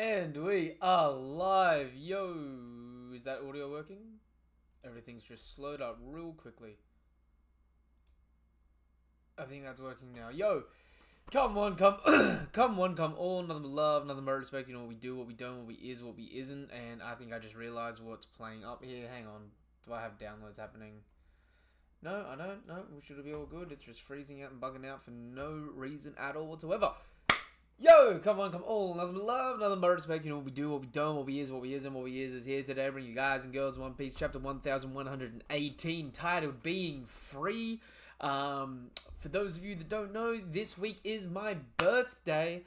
And we are live. Yo, is that audio working? Everything's just slowed up real quickly. I think that's working now. Yo, come on, come come one, come all. Nothing but love, nothing but respect. You know what we do, what we don't, what we is, what we isn't. And I think I just realized what's playing up here. Hang on, do I have downloads happening? No, I don't. No, we should be all good. It's just freezing out and bugging out for no reason at all whatsoever. Yo, come on, come all. Nothing but love, nothing but respect. You know what we do, what we don't, what we is, what we isn't, what we is here today. Bring you guys and girls One Piece chapter 1118, titled Being Free. For those of you that don't know, this week is my birthday.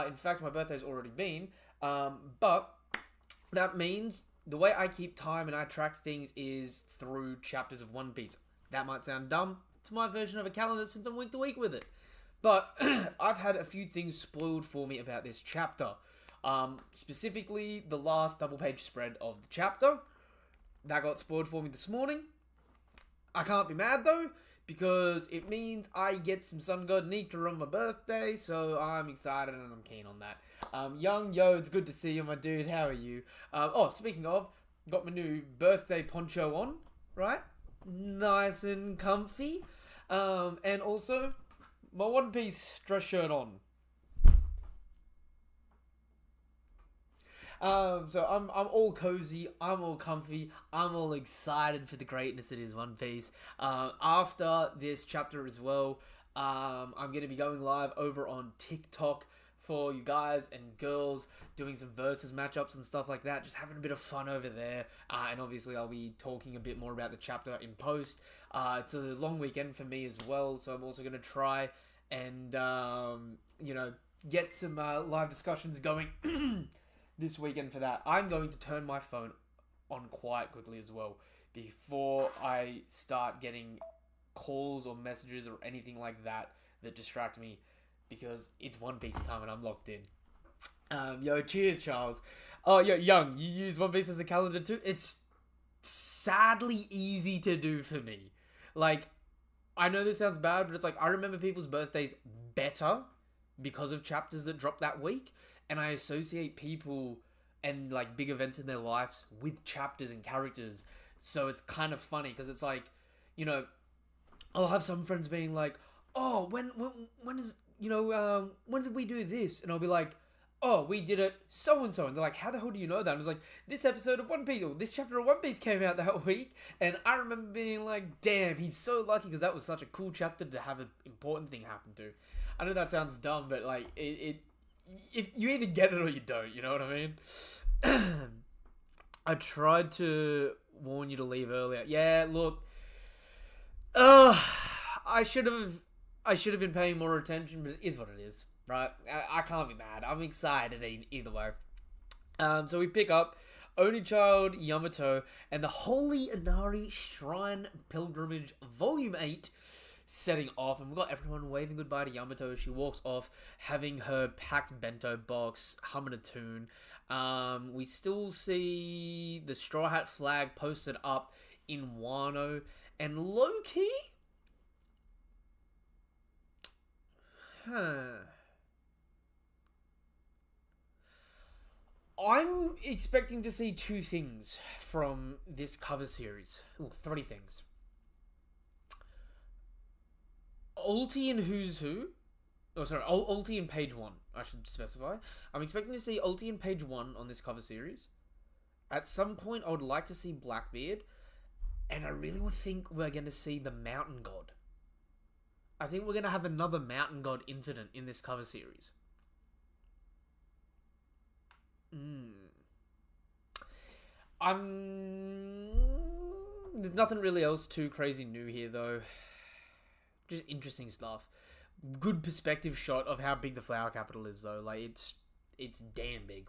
In fact, my birthday's already been. But that means the way I keep time and I track things is through chapters of One Piece. That might sound dumb. It's my version of a calendar since I'm week to week with it. But I've had a few things spoiled for me about this chapter. Specifically, the last double-page spread of the chapter. That got spoiled for me this morning. I can't be mad, though, because it means I get some Sun God Nectar on my birthday, so I'm excited and I'm keen on that. Yo, it's good to see you, my dude. How are you? Speaking of, got my new birthday poncho on, right? Nice and comfy. And also my One Piece dress shirt on. So I'm all cozy, I'm all comfy, I'm all excited for the greatness that is One Piece. After this chapter as well, I'm going to be going live over on TikTok for you guys and girls, doing some versus matchups and stuff like that, just having a bit of fun over there. And obviously I'll be talking a bit more about the chapter in post. It's a long weekend for me as well, so I'm also going to try and, get some live discussions going this weekend for that. I'm going to turn my phone on quiet quickly as well before I start getting calls or messages or anything like that that distract me, because it's One Piece time and I'm locked in. Cheers, Charles. Oh, Young, you use One Piece as a calendar too? It's sadly easy to do for me. Like, I know this sounds bad, but it's like I remember people's birthdays better because of chapters that drop that week, and I associate people and like big events in their lives with chapters and characters. So it's kind of funny because it's like, I'll have some friends being like, "Oh, when did we do this?" And I'll be like, "Oh, we did it so and so." And they're like, "How the hell do you know that?" And I was like, "This episode of One Piece, or this chapter of One Piece came out that week." And I remember being like, "Damn, he's so lucky," because that was such a cool chapter to have an important thing happen to. I know that sounds dumb, but like if you either get it or you don't, you know what I mean? I tried to warn you to leave earlier. Yeah, look, I should have been paying more attention, but it is what it is, right? I can't be mad. I'm excited either way. So we pick up Only Child Yamato and the Holy Inari Shrine Pilgrimage Volume 8 setting off, and we've got everyone waving goodbye to Yamato as she walks off, having her packed bento box, humming a tune. We still see the Straw Hat flag posted up in Wano, and low-key, I'm expecting to see two things from this cover series. Ooh, three things. Ulti and Who's Who. Ulti and Page 1, I should specify. I'm expecting to see Ulti and Page 1 on this cover series. At some point, I would like to see Blackbeard. And I really would think we're going to see the Mountain God. I think we're going to have another Mountain God incident in this cover series. There's nothing really else too crazy new here, though. Just interesting stuff. Good perspective shot of how big the flower capital is, though. Like, it's damn big.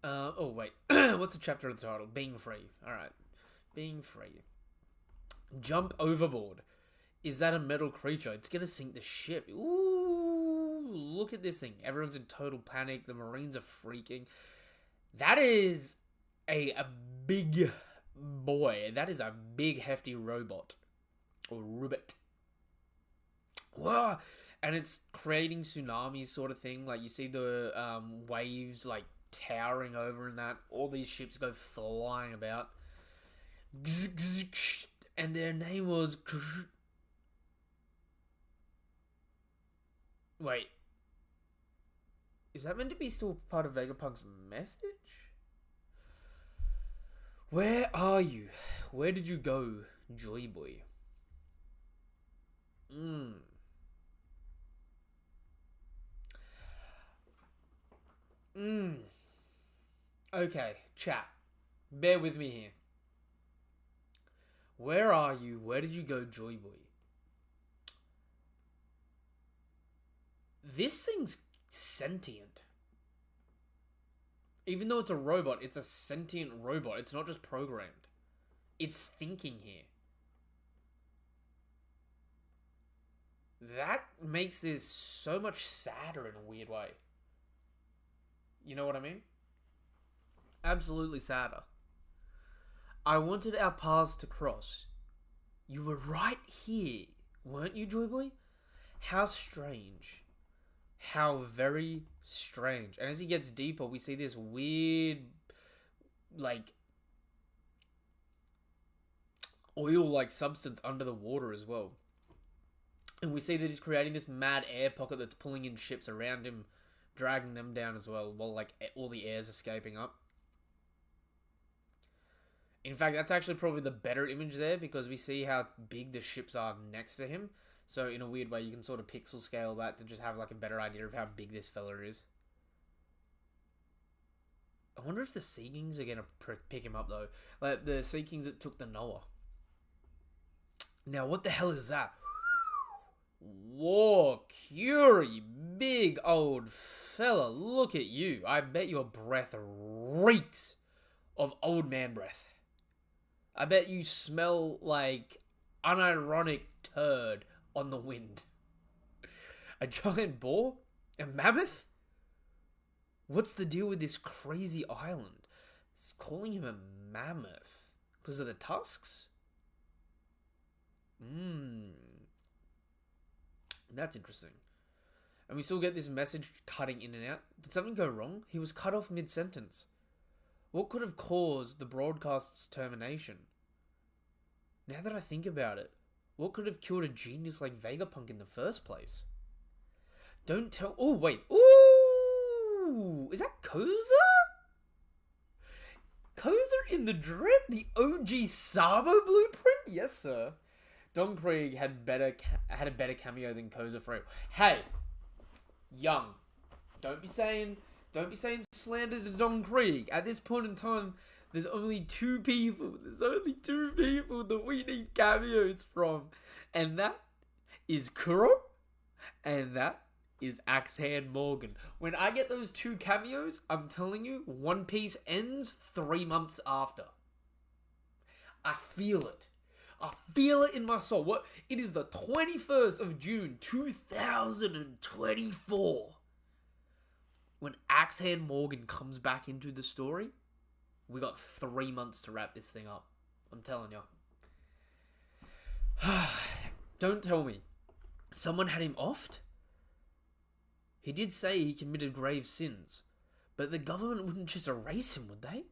What's the chapter of the title? Being Free. Alright. Being Free. Jump overboard. Is that a metal creature? It's gonna sink the ship. Ooh, look at this thing. Everyone's in total panic. The Marines are freaking. That is a big boy. That is a big, hefty robot. Or ribbit. Wow. and it's creating tsunamis sort of thing. Like you see the waves like towering over, and that all these ships go flying about, and their name was. Wait, is that meant to be still part of Vegapunk's message? Where are you? Where did you go, Joy Boy? Okay, chat. Bear with me here. Where are you? Where did you go, Joy Boy? This thing's sentient. Even though it's a robot, it's a sentient robot. It's not just programmed. It's thinking here. That makes this so much sadder in a weird way. You know what I mean? Absolutely sadder. I wanted our paths to cross. You were right here, weren't you, Joy Boy? How strange. How very strange. And as he gets deeper, we see this weird, like, oil-like substance under the water as well. And we see that he's creating this mad air pocket that's pulling in ships around him, dragging them down as well, while, like, all the air's escaping up. In fact, that's actually probably the better image there, because we see how big the ships are next to him. So, in a weird way, you can sort of pixel scale that to just have, like, a better idea of how big this fella is. I wonder if the Sea Kings are going to pick him up, though. Like, the Sea Kings that took the Noah. Now, what the hell is that? Whoa, Curie, big old fella, look at you. I bet your breath reeks of old man breath. I bet you smell like unironic turd on the wind. A giant boar? A mammoth? What's the deal with this crazy island? It's calling him a mammoth because of the tusks? That's interesting. And we still get this message cutting in and out. Did something go wrong? He was cut off mid-sentence. What could have caused the broadcast's termination? Now that I think about it, what could have killed a genius like Vegapunk in the first place? Don't tell... Oh, wait. Ooh! Is that Koza? Koza in the drip? The OG Sabo blueprint? Yes, sir. Don Krieg had a better cameo than Koza for real. Hey, young, don't be saying slander to Don Krieg. At this point in time, there's only two people that we need cameos from, and that is Kuro, and that is Axe-Hand Morgan. When I get those two cameos, I'm telling you, One Piece ends 3 months after. I feel it. I feel it in my soul. What? It is the 21st of June, 2024. When Axe-Hand Morgan comes back into the story, we got 3 months to wrap this thing up. I'm telling you. Don't tell me. Someone had him offed? He did say he committed grave sins, but the government wouldn't just erase him, would they?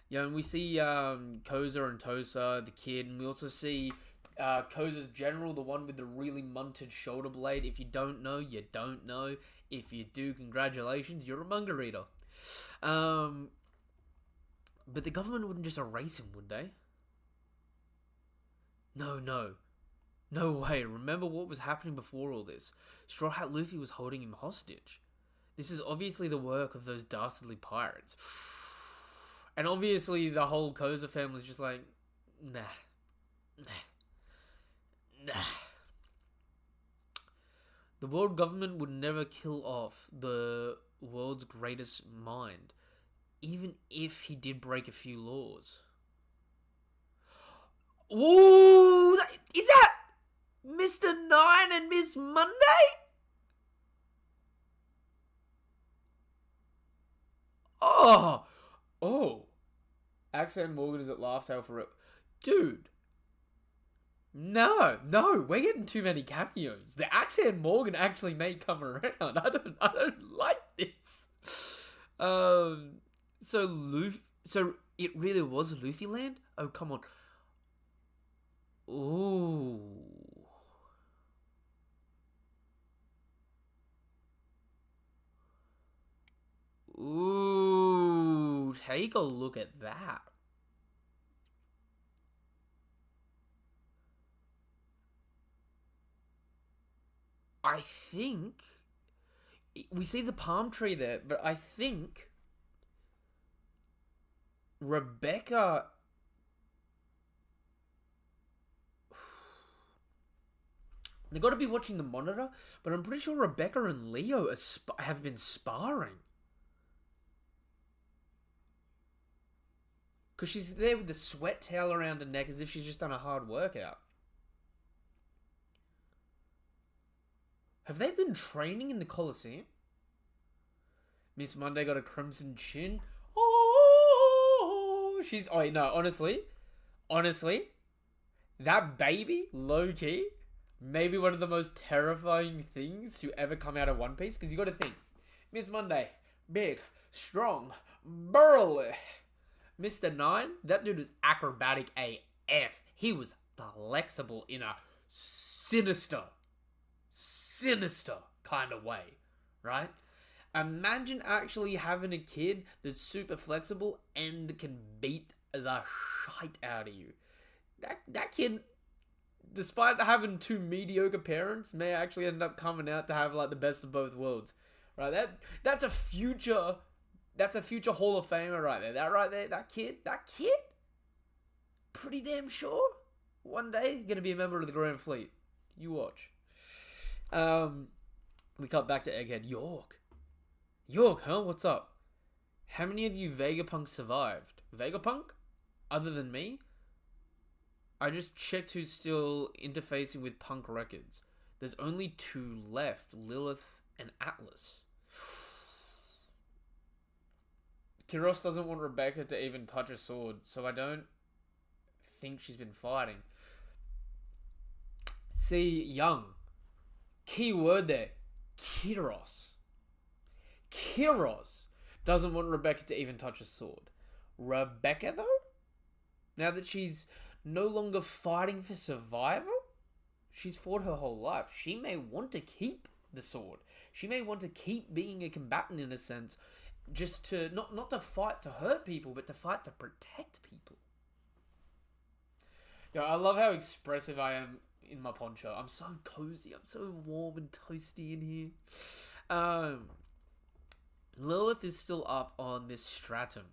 Yeah, and we see Koza and Tosa, the kid, and we also see Koza's general, the one with the really munted shoulder blade. If you don't know, you don't know. If you do, congratulations, you're a manga reader. But the government wouldn't just erase him, would they? No way. Remember what was happening before all this. Straw Hat Luffy was holding him hostage. This is obviously the work of those dastardly pirates. And obviously the whole Koza family's just like, nah. The world government would never kill off the world's greatest mind, even if he did break a few laws. Ooh, is that Mr. Nine and Miss Monday? Oh. Axe-Hand Morgan is at Laugh Tale for it. Dude. No, we're getting too many cameos. The Axe-Hand Morgan actually may come around. I don't like this. So Luffy, so it really was Luffy Land? Oh, come on. Ooh. Ooh, take a look at that. I think we see the palm tree there, but I think Rebecca. They got to be watching the monitor, but I'm pretty sure Rebecca and Leo have been sparring. Because she's there with the sweat towel around her neck as if she's just done a hard workout. Have they been training in the Coliseum? Miss Monday got a crimson chin. Oh, she's... Oh, no, honestly, that baby, low-key, maybe one of the most terrifying things to ever come out of One Piece. Because you got to think, Miss Monday, big, strong, burly. Mr. Nine, that dude was acrobatic AF. He was flexible in a sinister kind of way, right? Imagine actually having a kid that's super flexible and can beat the shite out of you. That kid, despite having two mediocre parents, may actually end up coming out to have like the best of both worlds, right? That's a future Hall of Famer right there. That kid, pretty damn sure one day gonna be a member of the Grand Fleet. You watch. We cut back to Egghead. York, huh? What's up? How many of you Vegapunk survived? Vegapunk? Other than me? I just checked who's still interfacing with Punk Records. There's only 2 left, Lilith and Atlas. Kiros doesn't want Rebecca to even touch a sword, so I don't think she's been fighting. See, young. Key word there. Kiros. Kiros doesn't want Rebecca to even touch a sword. Rebecca, though? Now that she's no longer fighting for survival, she's fought her whole life. She may want to keep the sword. She may want to keep being a combatant in a sense, just to not to fight to hurt people, but to fight to protect people. Yo, I love how expressive I am in my poncho. I'm so cozy. I'm so warm and toasty in here. Lilith is still up on this stratum,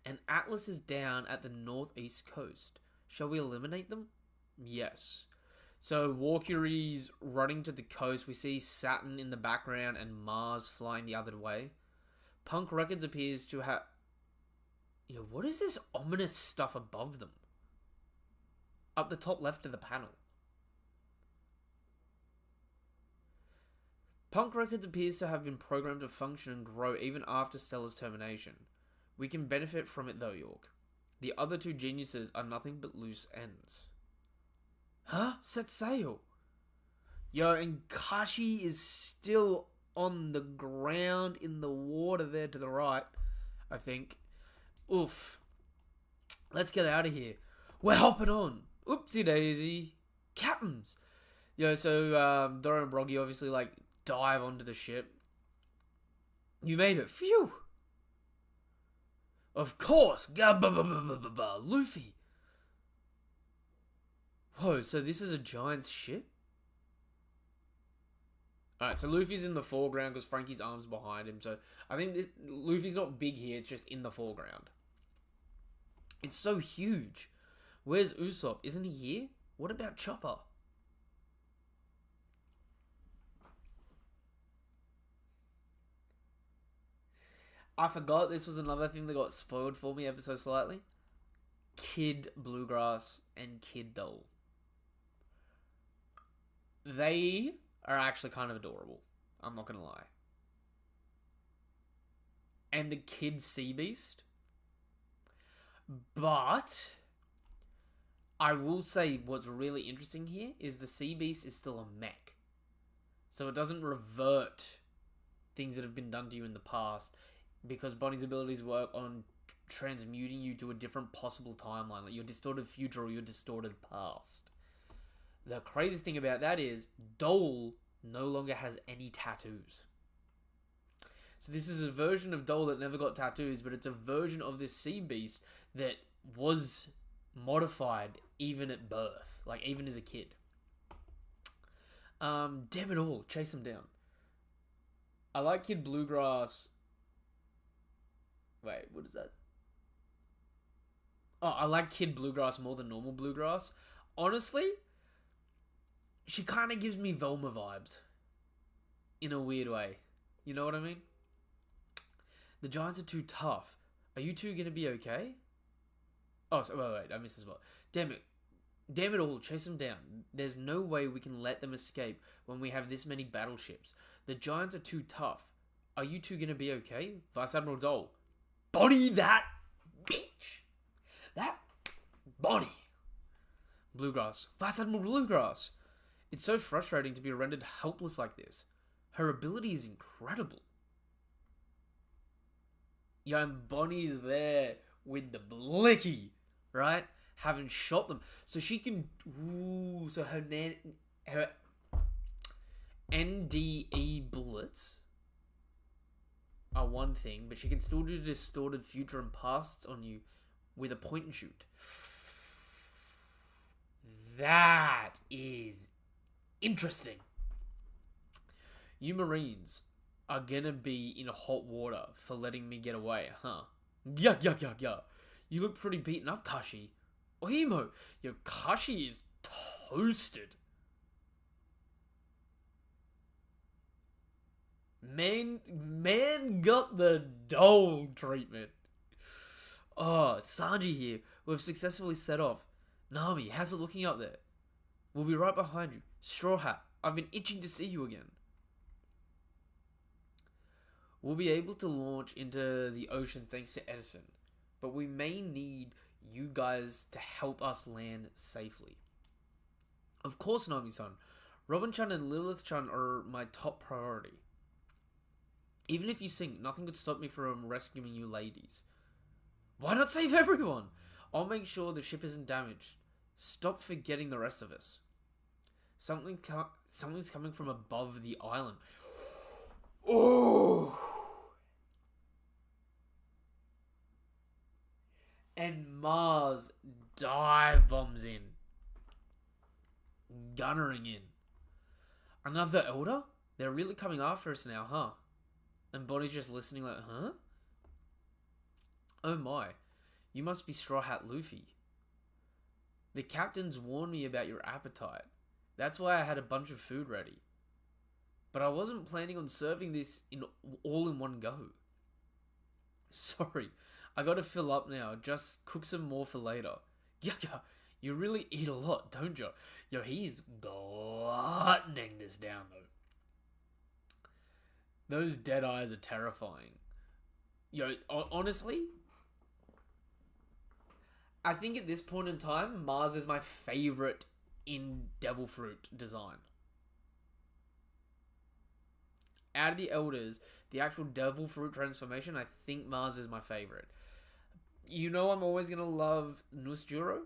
and Atlas is down at the northeast coast. Shall we eliminate them? Yes. So Walkyrie's running to the coast. We see Saturn in the background and Mars flying the other way. Punk Records appears to have... Yo, what is this ominous stuff above them? Up the top left of the panel. Punk Records appears to have been programmed to function and grow even after Stella's termination. We can benefit from it though, York. The other 2 geniuses are nothing but loose ends. Huh? Set sail! Yo, and Kashi is still on the ground in the water there to the right, I think. Oof. Let's get out of here. We're hopping on. Oopsie daisy. Captains. Yo, so Dora and Broggy obviously like dive onto the ship. You made it. Phew. Of course. Luffy. Whoa, so this is a giant's ship? Alright, so Luffy's in the foreground because Frankie's arm's behind him. So I think Luffy's not big here. It's just in the foreground. It's so huge. Where's Usopp? Isn't he here? What about Chopper? I forgot this was another thing that got spoiled for me ever so slightly. Kid Bluegrass and Kid Dole. They are actually kind of adorable. I'm not going to lie. And the Kid Sea Beast. But I will say what's really interesting here is the Sea Beast is still a mech. So it doesn't revert things that have been done to you in the past, because Bonnie's abilities work on transmuting you to a different possible timeline, like your distorted future or your distorted past. The crazy thing about that is Dole no longer has any tattoos. So this is a version of Dole that never got tattoos, but it's a version of this Sea Beast that was modified even at birth, like even as a kid. Damn it all, chase them down. I like Kid Bluegrass. Wait, what is that? Oh, I like Kid Bluegrass more than normal Bluegrass. Honestly, she kind of gives me Velma vibes. In a weird way. You know what I mean? The Giants are too tough. Are you two going to be okay? Oh, wait, I missed this spot. Damn it all, chase them down. There's no way we can let them escape when we have this many battleships. The Giants are too tough. Are you two going to be okay? Vice Admiral Dole. Bonnie that bitch. That Bonnie. Bluegrass. Vice Admiral Bluegrass. It's so frustrating to be rendered helpless like this. Her ability is incredible. Yeah, and Bonnie's there with the blicky, right? Having shot them. So she can... Ooh, so her NDE bullets are one thing, but she can still do distorted future and pasts on you with a point and shoot. That is interesting. You Marines are gonna be in hot water for letting me get away, huh? Yuck, yuck, yuck, yuck. You look pretty beaten up, Kashi. Oimo, your Kashi is toasted. Man got the Dole treatment. Oh, Sanji here. We've successfully set off. Nami, how's it looking up there? We'll be right behind you. Straw Hat, I've been itching to see you again. We'll be able to launch into the ocean thanks to Edison, but we may need you guys to help us land safely. Of course, Nami-san. Robin-chan and Lilith-chan are my top priority. Even if you sink, nothing could stop me from rescuing you ladies. Why not save everyone? I'll make sure the ship isn't damaged. Stop forgetting the rest of us. Something's coming from above the island. Oh! And Mars dive bombs in. Gunnering in. Another Elder? They're really coming after us now, huh? And Bonnie's just listening like, huh? Oh my. You must be Straw Hat Luffy. The captains warned me about your appetite. That's why I had a bunch of food ready. But I wasn't planning on serving this all in one go. Sorry, I gotta fill up now. Just cook some more for later. Yeah, you really eat a lot, don't you? Yo, he is gluttoning this down though. Those dead eyes are terrifying. Yo, honestly, I think at this point in time, Mars is my favorite in Devil Fruit design. Out of the Elders, the actual Devil Fruit transformation, I think Mars is my favorite. You know I'm always going to love Nusjuro,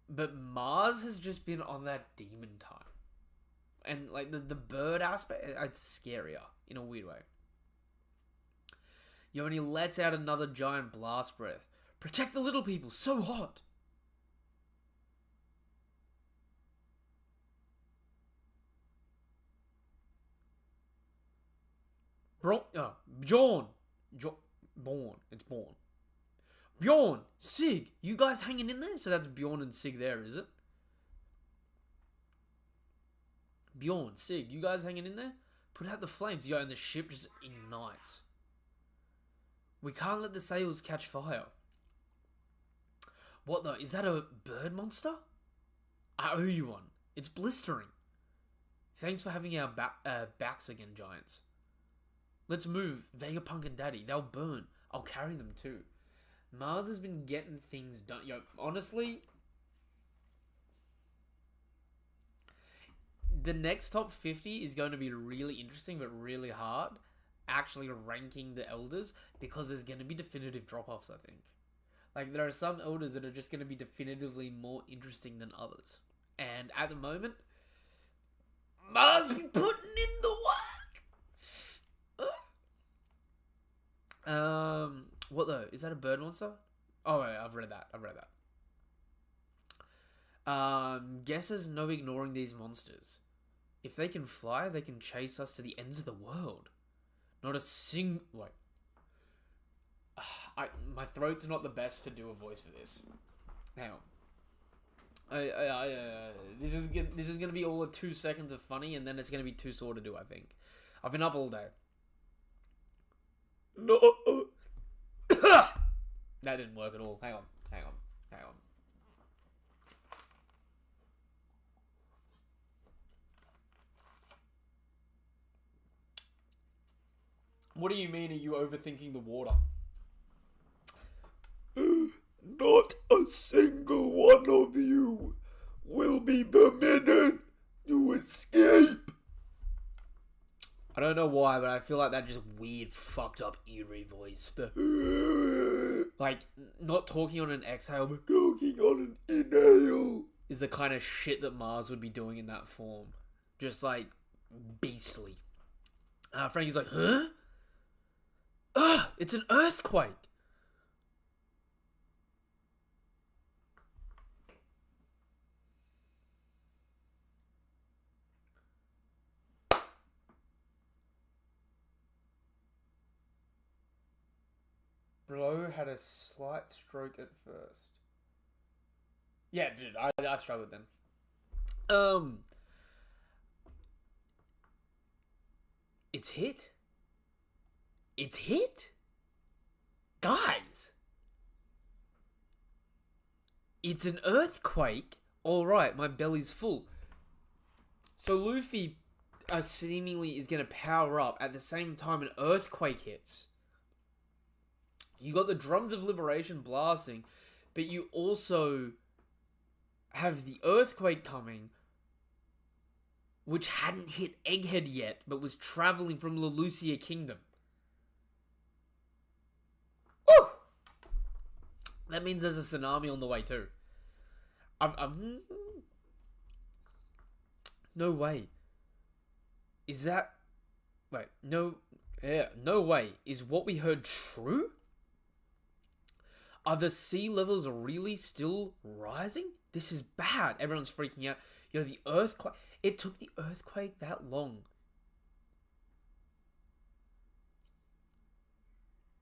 but Mars has just been on that demon time. And like the bird aspect, it's scarier in a weird way. Yo, and he lets out another giant blast breath. Protect the little people, so hot. Bjorn. Born. It's Born. Bjorn, Sig, you guys hanging in there? So that's Bjorn and Sig there, is it? Bjorn, Sig, you guys hanging in there? Put out the flames, yo, and the ship just ignites. We can't let the sails catch fire. What though? Is that a bird monster? I owe you one. It's blistering. Thanks for having our backs again, Giants. Let's move. Vegapunk and Daddy. They'll burn. I'll carry them too. Mars has been getting things done. Yo, honestly, The next top 50 is going to be really interesting, but really hard. Actually ranking the elders, because there's going to be definitive drop-offs, I think. Like, there are some elders that are just going to be definitively more interesting than others. And at the moment, Mars be putting in the work. What though? Is that a bird monster? Oh, wait, I've read that. Guesses no ignoring these monsters. If they can fly, they can chase us to the ends of the world. Not a wait. My throat's not the best to do a voice for this. Hang on. This is gonna be all of 2 seconds of funny, and then it's gonna be too sore to do. I think. I've been up all day. No. That didn't work at all. Hang on. What do you mean? Are you overthinking the water? Not a single one of you will be permitted to escape. I don't know why, but I feel like that just weird, fucked up, eerie voice. Like, not talking on an exhale, but talking on an inhale is the kind of shit that Mars would be doing in that form. Just, like, beastly. Frankie's like, huh? It's an earthquake. Bro had a slight stroke at first. Yeah, dude, I struggled then. It's hit. Guys. It's an earthquake. Alright, my belly's full. So Luffy seemingly is going to power up at the same time an earthquake hits. You got the drums of liberation blasting, but you also have the earthquake coming, which hadn't hit Egghead yet, but was traveling from Lelucia Kingdom. Woo! That means there's a tsunami on the way too. No way. Is that... Wait, no... Yeah, no way. Is what we heard true? Are the sea levels really still rising? This is bad. Everyone's freaking out. Yo, the earthquake... It took the earthquake that long.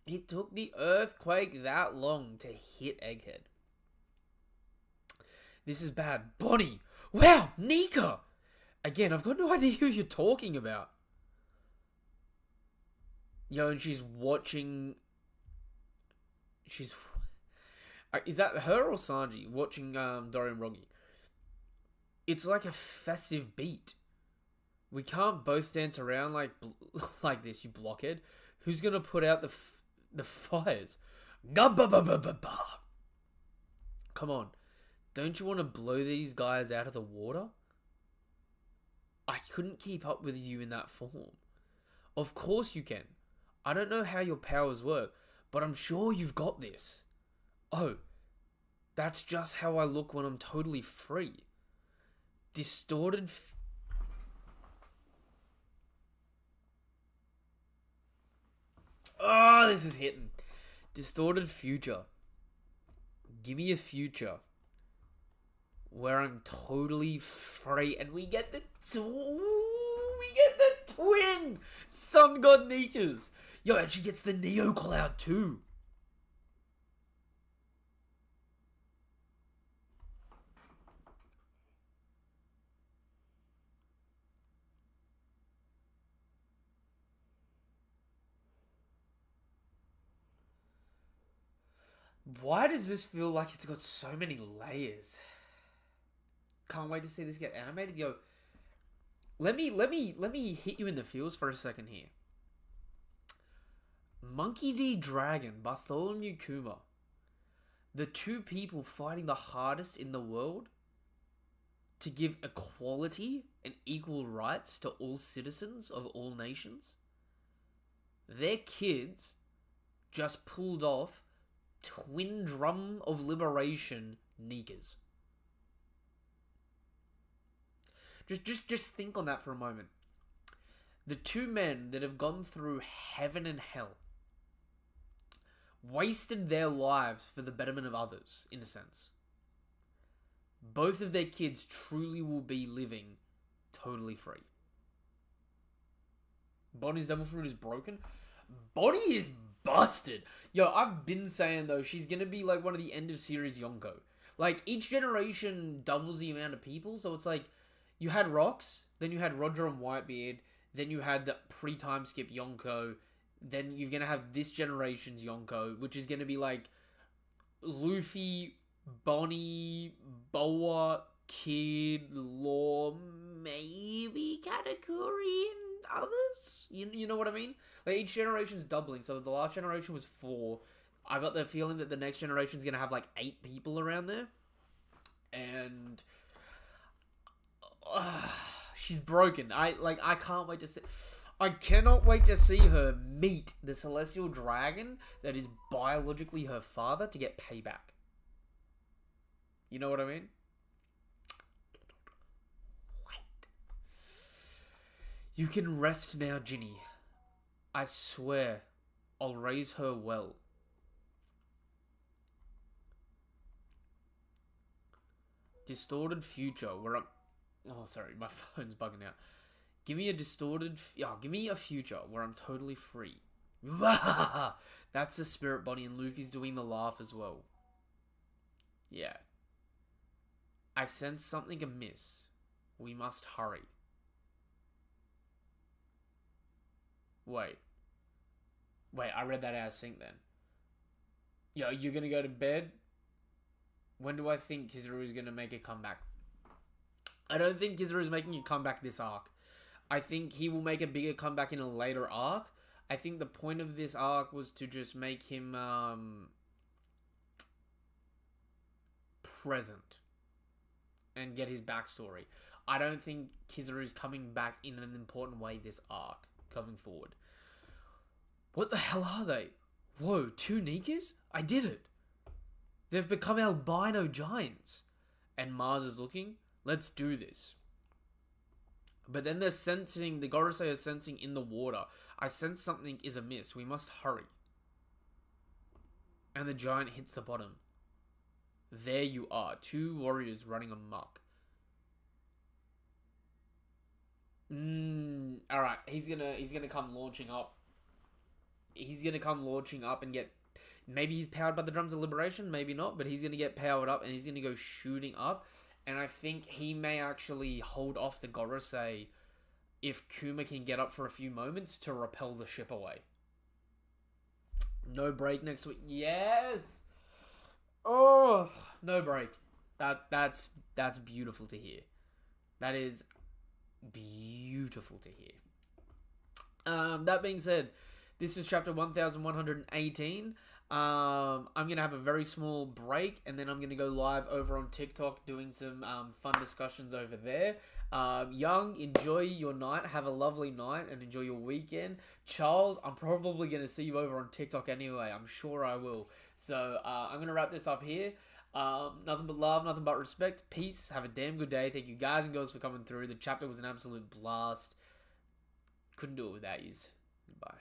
It took the earthquake that long to hit Egghead. This is bad. Bonnie! Wow, Nika! Again, I've got no idea who you're talking about. Yo, and she's watching... Is that her or Sanji watching Dorian Roggy? It's like a festive beat. We can't both dance around like this, you blockhead. Who's gonna put out the fires? Gah-ba-ba-ba-ba-ba. Come on. Don't you want to blow these guys out of the water? I couldn't keep up with you in that form. Of course you can. I don't know how your powers work, but I'm sure you've got this. Oh, that's just how I look when I'm totally free. Distorted... Oh, this is hitting. Distorted future. Give me a future where I'm totally free, and we get the twin Sun God Nikas. Yo, and she gets the Neo Cloud too. Why does this feel like it's got so many layers? Can't wait to see this get animated. Yo, let me hit you in the feels for a second here. Monkey D. Dragon, Bartholomew Kuma. The two people fighting the hardest in the world to give equality and equal rights to all citizens of all nations, their kids just pulled off Twin Drum of Liberation Neekers. Just think on that for a moment. The two men that have gone through heaven and hell wasted their lives for the betterment of others, in a sense. Both of their kids truly will be living totally free. Bonnie's devil fruit is broken. Bonnie is busted. Yo, I've been saying, though, she's going to be like one of the end of series Yonko. Like, each generation doubles the amount of people, so it's like, you had Rox, then you had Roger and Whitebeard, then you had the pre-time skip Yonko, then you're going to have this generation's Yonko, which is going to be like Luffy, Bonnie, Boa, Kid, Law, maybe Katakuri and others? You know what I mean? Like, each generation's doubling, so the last generation was 4. I got the feeling that the next generation's going to have like 8 people around there. And she's broken. I can't wait to see. I cannot wait to see her meet the celestial dragon that is biologically her father to get payback. You know what I mean? Wait. You can rest now, Ginny. I swear, I'll raise her well. Distorted future where I'm... Oh, sorry, my phone's bugging out. Give me a give me a future where I'm totally free. That's the spirit, Bonnie, and Luffy's doing the laugh as well. Yeah. I sense something amiss. We must hurry. Wait, I read that out of sync then. Yo, you're gonna go to bed? When do I think Kizaru's gonna make a comeback? I don't think Kizaru's making a comeback this arc. I think he will make a bigger comeback in a later arc. I think the point of this arc was to just make him present and get his backstory. I don't think Kizaru's coming back in an important way this arc coming forward. What the hell are they? Whoa, 2 Nikas? I did it. They've become albino giants. And Mars is looking. Let's do this. But then they're sensing, the Gorosei are sensing in the water. I sense something is amiss. We must hurry. And the giant hits the bottom. There you are. 2 warriors running amok. Alright, he's gonna come launching up. He's gonna come launching up and get... Maybe he's powered by the Drums of Liberation, maybe not, but he's gonna get powered up and he's gonna go shooting up. And I think he may actually hold off the Gorosei if Kuma can get up for a few moments to repel the ship away. No break next week. Yes! Oh, no break. That's beautiful to hear. That is beautiful to hear. That being said, this is chapter 1118. I'm going to have a very small break, and then I'm going to go live over on TikTok doing some fun discussions over there. Young, enjoy your night. Have a lovely night and enjoy your weekend. Charles, I'm probably going to see you over on TikTok anyway. I'm sure I will. So I'm going to wrap this up here. Nothing but love, nothing but respect. Peace. Have a damn good day. Thank you guys and girls for coming through. The chapter was an absolute blast. Couldn't do it without yous. Goodbye.